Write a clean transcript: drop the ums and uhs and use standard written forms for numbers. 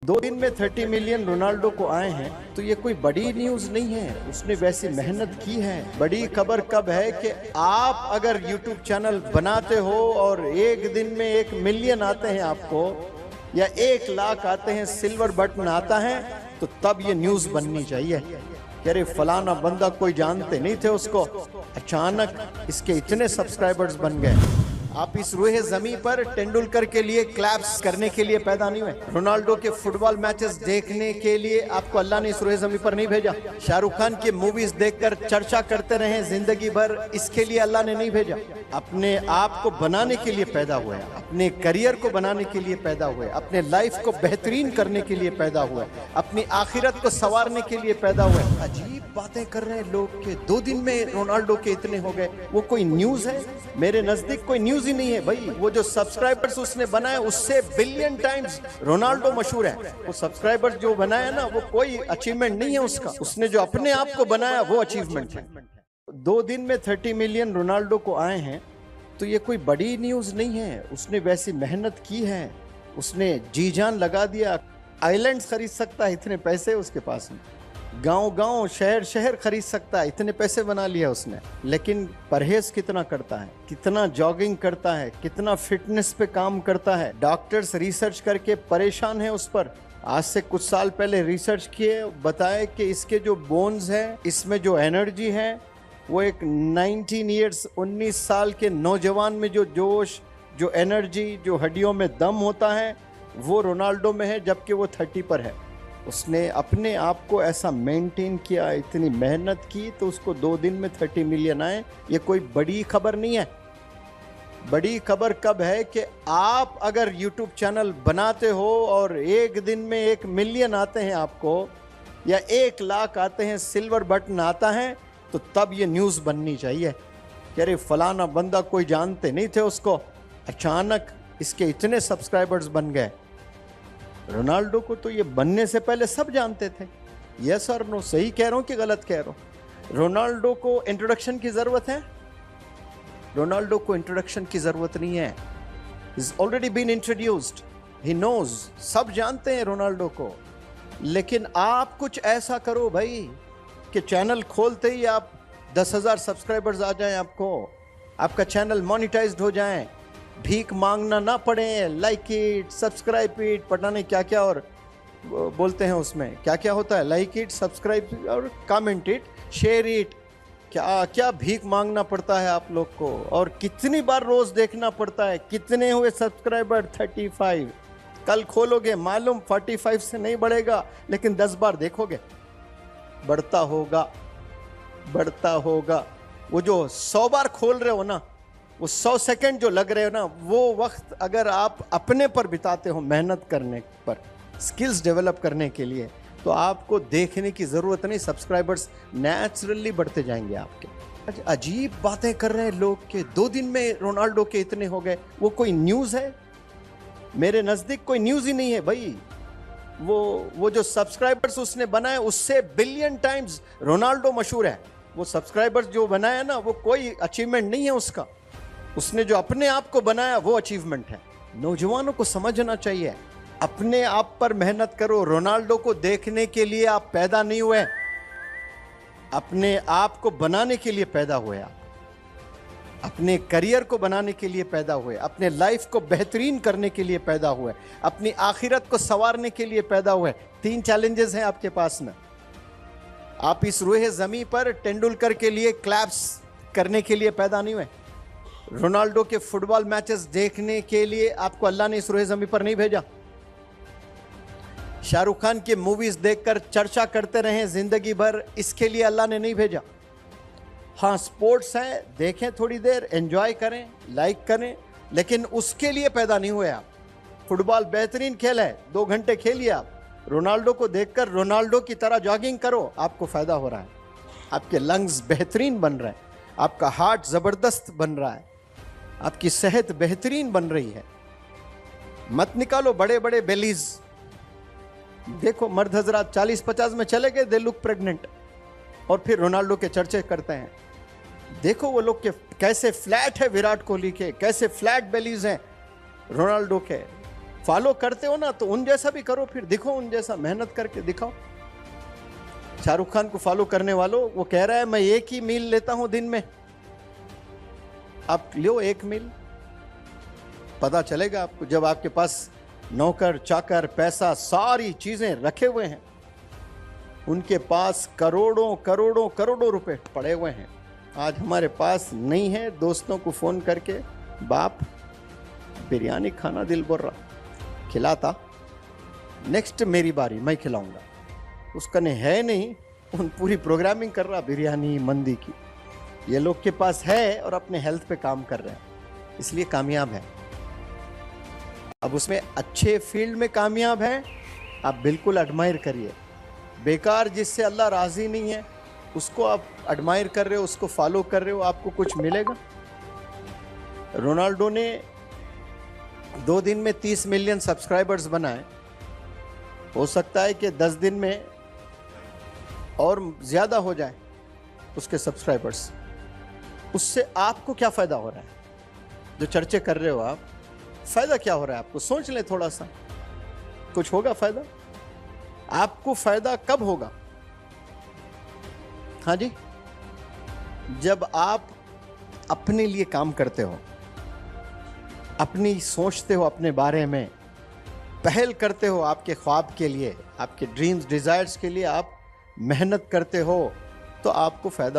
2 दिन में 30 million Ronaldo को आए हैं तो ये कोई बड़ी न्यूज नहीं है। उसने वैसी मेहनत की है। बड़ी खबर कब है कि आप अगर YouTube चैनल बनाते हो और एक दिन में 1 मिलियन आते हैं आपको या 1 लाख आते हैं, सिल्वर बटन आता है, तो तब ये न्यूज बननी चाहिए कि अरे फलाना बंदा कोई जानते नहीं थे उसको, अचानक इसके इतने सब्सक्राइबर्स बन गए। आप इस रूहे जमी पर तेंदुलकर के लिए क्लैप्स करने के लिए पैदा नहीं हुए। रोनाल्डो के फुटबॉल मैचेस देखने के लिए आपको अल्लाह ने इस रूहे जमी पर नहीं भेजा। शाहरुख खान की मूवीज देखकर चर्चा करते रहे जिंदगी भर, इसके लिए अल्लाह ने नहीं भेजा। अपने आप को बनाने के लिए पैदा हुए, अपने करियर को बनाने के लिए पैदा हुए, अपने लाइफ को बेहतरीन करने के लिए पैदा हुए, अपनी आखिरत को संवारने के लिए पैदा हुए। अजीब बातें कर रहे हैं लोग के 2 दिन में रोनाल्डो के इतने हो गए। वो कोई न्यूज है? मेरे नजदीक कोई न्यूज ही नहीं है भाई। वो जो सब्सक्राइबर्स उसने बनाए उससे बिलियन टाइम्स रोनाल्डो मशहूर है। वो सब्सक्राइबर्स जो बनाया ना, वो कोई अचीवमेंट नहीं है उसका। उसने जो अपने आप को बनाया वो अचीवमेंट है। 2 दिन में 30 मिलियन रोनाल्डो को आए हैं तो ये कोई बड़ी न्यूज नहीं है। उसने वैसी मेहनत की है, उसने जी जान लगा दिया। आइलैंड खरीद सकता है, इतने पैसे उसके पास में। गांव-गांव, शहर-शहर खरीद सकता है, इतने पैसे बना लिया उसने। लेकिन परहेज कितना करता है, कितना जॉगिंग करता है, कितना फिटनेस पे काम करता है। डॉक्टर्स रिसर्च करके परेशान है उस पर। आज से कुछ साल पहले रिसर्च किए, बताए कि इसके जो बोन्स है, इसमें जो एनर्जी है, वो एक 19 साल के नौजवान में जो जोश, जो एनर्जी, जो हड्डियों में दम होता है, वो रोनाल्डो में है, जबकि वो 30 पर है। उसने अपने आप को ऐसा मेंटेन किया, इतनी मेहनत की, तो उसको 2 दिन में 30 मिलियन आए। ये कोई बड़ी खबर नहीं है। बड़ी खबर कब है कि आप अगर YouTube चैनल बनाते हो और एक दिन में 1 मिलियन आते हैं आपको या 1 लाख आते हैं, सिल्वर बटन आता है, तो तब ये न्यूज़ बननी चाहिए कि अरे फलाना बंदा कोई जानते नहीं थे उसको, अचानक इसके इतने सब्सक्राइबर्स बन गए। रोनाल्डो को तो ये बनने से पहले सब जानते थे। यस और नो, सही कह रहा हूं कि गलत कह रहा हूं? रोनाल्डो को इंट्रोडक्शन की जरूरत है? रोनाल्डो को इंट्रोडक्शन की जरूरत नहीं है। Is already been introduced, he knows, सब जानते हैं रोनाल्डो को। लेकिन आप कुछ ऐसा करो भाई कि चैनल खोलते ही आप 10,000 सब्सक्राइबर्स आ जाएं, आपका चैनल मोनेटाइज्ड हो जाए, भीख मांगना ना पड़े। लाइक इट, सब्सक्राइब इट, पता नहीं क्या क्या और बोलते हैं उसमें, क्या क्या होता है, लाइक इट, सब्सक्राइब और कमेंट इट, शेयर इट, क्या क्या भीख मांगना पड़ता है आप लोग को। और कितनी बार रोज देखना पड़ता है कितने हुए सब्सक्राइबर, 35। कल खोलोगे मालूम 45 से नहीं बढ़ेगा, लेकिन 10 बार देखोगे बढ़ता होगा। वो जो 100 बार खोल रहे हो ना, वो 100 सेकंड जो लग रहे हो ना, वो वक्त अगर आप अपने पर बिताते हो, मेहनत करने पर, स्किल्स डेवलप करने के लिए, तो आपको देखने की ज़रूरत नहीं, सब्सक्राइबर्स नेचुरली बढ़ते जाएंगे आपके। अजीब बातें कर रहे हैं लोग के 2 दिन में रोनाल्डो के इतने हो गए। वो कोई न्यूज़ है? मेरे नज़दीक कोई न्यूज़ ही नहीं है भाई। वो जो सब्सक्राइबर्स उसने बनाए उससे बिलियन टाइम्स रोनाल्डो मशहूर है। वो सब्सक्राइबर्स जो बनाया ना, वो कोई अचीवमेंट नहीं है उसका। उसने जो अपने आप को बनाया वो अचीवमेंट है। नौजवानों को समझना चाहिए, अपने आप पर मेहनत करो। रोनाल्डो को देखने के लिए आप पैदा नहीं हुए, अपने आप को बनाने के लिए पैदा हुए। आप अपने करियर को बनाने के लिए पैदा हुए, अपने लाइफ को बेहतरीन करने के लिए पैदा हुए, अपनी आखिरत को संवारने के लिए पैदा हुए। 3 चैलेंजेस हैं आपके पास में। आप इस रूहे जमी पर तेंदुलकर के लिए क्लैप्स करने के लिए पैदा नहीं हुए। रोनाल्डो के फुटबॉल मैचेस देखने के लिए आपको अल्लाह ने इस रूहे जमी पर नहीं भेजा। शाहरुख खान की मूवीज देखकर चर्चा करते रहे जिंदगी भर, इसके लिए अल्लाह ने नहीं भेजा। हाँ, स्पोर्ट्स है, देखें थोड़ी देर, एंजॉय करें, लाइक करें, लेकिन उसके लिए पैदा नहीं हुए आप। फुटबॉल बेहतरीन खेल है, 2 घंटे खेलिए आप। रोनाल्डो को देखकर रोनाल्डो की तरह जॉगिंग करो, आपको फायदा हो रहा है। आपके लंग्स बेहतरीन बन रहे हैं, आपका हार्ट जबरदस्त बन रहा है, आपकी सेहत बेहतरीन बन रही है। मत निकालो बड़े बड़े बेलीज। देखो मर्द हजरात 40-50 में चले गए, दे लुक प्रेग्नेंट, और फिर रोनाल्डो के चर्चे करते हैं। देखो वो लोग के कैसे फ्लैट है, विराट कोहली के कैसे फ्लैट बेलीज हैं, रोनाल्डो के फॉलो करते हो ना तो उन जैसा भी करो, फिर दिखो उन जैसा, मेहनत करके दिखाओ। शाहरुख खान को फॉलो करने वालों, वो कह रहा है मैं 1 ही मील लेता हूं दिन में, आप लो 1 मील, पता चलेगा आपको। जब आपके पास नौकर चाकर पैसा सारी चीजें रखे हुए हैं, उनके पास करोड़ों करोड़ों करोड़ों रुपए पड़े हुए हैं, आज हमारे पास नहीं है। दोस्तों को फोन करके, बाप बिरयानी खाना दिल बोल रहा, खिलाता, नेक्स्ट मेरी बारी मैं खिलाऊंगा, उसका नहीं है नहीं, उन पूरी प्रोग्रामिंग कर रहा बिरयानी मंदी की। ये लोग के पास है और अपने हेल्थ पे काम कर रहे हैं, इसलिए कामयाब है। अब उसमें अच्छे फील्ड में कामयाब है, आप बिल्कुल एडमायर करिए। बेकार जिससे अल्लाह राजी नहीं है उसको आप एडमायर कर रहे हो, उसको फॉलो कर रहे हो, आपको कुछ मिलेगा? रोनाल्डो ने 2 दिन में 30 मिलियन सब्सक्राइबर्स बनाए, हो सकता है कि 10 दिन में और ज्यादा हो जाए उसके सब्सक्राइबर्स। उससे आपको क्या फायदा हो रहा है? जो चर्चे कर रहे हो आप, फायदा क्या हो रहा है आपको? सोच लें थोड़ा सा, कुछ होगा फायदा? आपको फायदा कब होगा? हाँ जी, जब आप अपने लिए काम करते हो, अपनी सोचते हो, अपने बारे में पहल करते हो, आपके ख्वाब के लिए, आपके ड्रीम्स डिजायर्स के लिए आप मेहनत करते हो, तो आपको फायदा